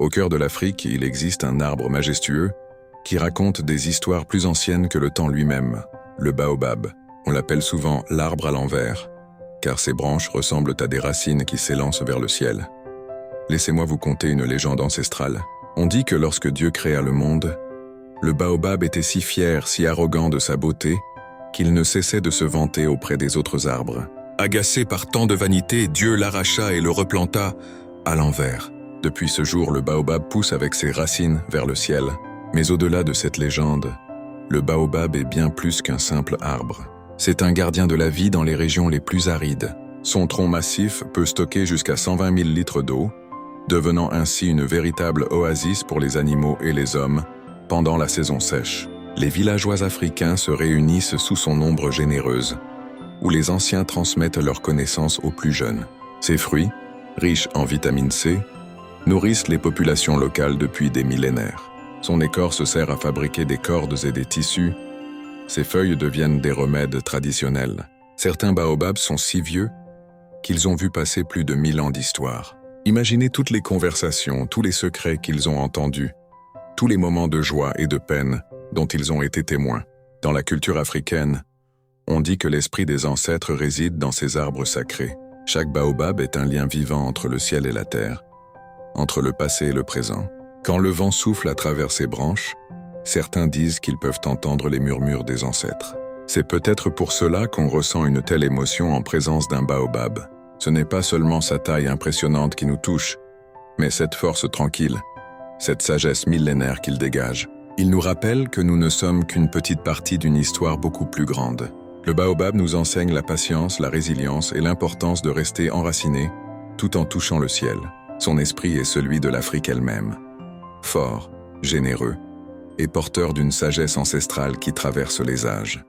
Au cœur de l'Afrique, il existe un arbre majestueux qui raconte des histoires plus anciennes que le temps lui-même, le baobab. On l'appelle souvent l'arbre à l'envers, car ses branches ressemblent à des racines qui s'élancent vers le ciel. Laissez-moi vous conter une légende ancestrale. On dit que lorsque Dieu créa le monde, le baobab était si fier, si arrogant de sa beauté, qu'il ne cessait de se vanter auprès des autres arbres. Agacé par tant de vanité, Dieu l'arracha et le replanta à l'envers. Depuis ce jour, le baobab pousse avec ses racines vers le ciel. Mais au-delà de cette légende, le baobab est bien plus qu'un simple arbre. C'est un gardien de la vie dans les régions les plus arides. Son tronc massif peut stocker jusqu'à 120 000 litres d'eau, devenant ainsi une véritable oasis pour les animaux et les hommes pendant la saison sèche. Les villageois africains se réunissent sous son ombre généreuse, où les anciens transmettent leurs connaissances aux plus jeunes. Ces fruits, riches en vitamine C, nourrissent les populations locales depuis des millénaires. Son écorce sert à fabriquer des cordes et des tissus. Ses feuilles deviennent des remèdes traditionnels. Certains baobabs sont si vieux qu'ils ont vu passer plus de 1000 ans d'histoire. Imaginez toutes les conversations, tous les secrets qu'ils ont entendus, tous les moments de joie et de peine dont ils ont été témoins. Dans la culture africaine, on dit que l'esprit des ancêtres réside dans ces arbres sacrés. Chaque baobab est un lien vivant entre le ciel et la terre, entre le passé et le présent. Quand le vent souffle à travers ses branches, certains disent qu'ils peuvent entendre les murmures des ancêtres. C'est peut-être pour cela qu'on ressent une telle émotion en présence d'un baobab. Ce n'est pas seulement sa taille impressionnante qui nous touche, mais cette force tranquille, cette sagesse millénaire qu'il dégage. Il nous rappelle que nous ne sommes qu'une petite partie d'une histoire beaucoup plus grande. Le baobab nous enseigne la patience, la résilience et l'importance de rester enraciné tout en touchant le ciel. Son esprit est celui de l'Afrique elle-même, fort, généreux et porteur d'une sagesse ancestrale qui traverse les âges.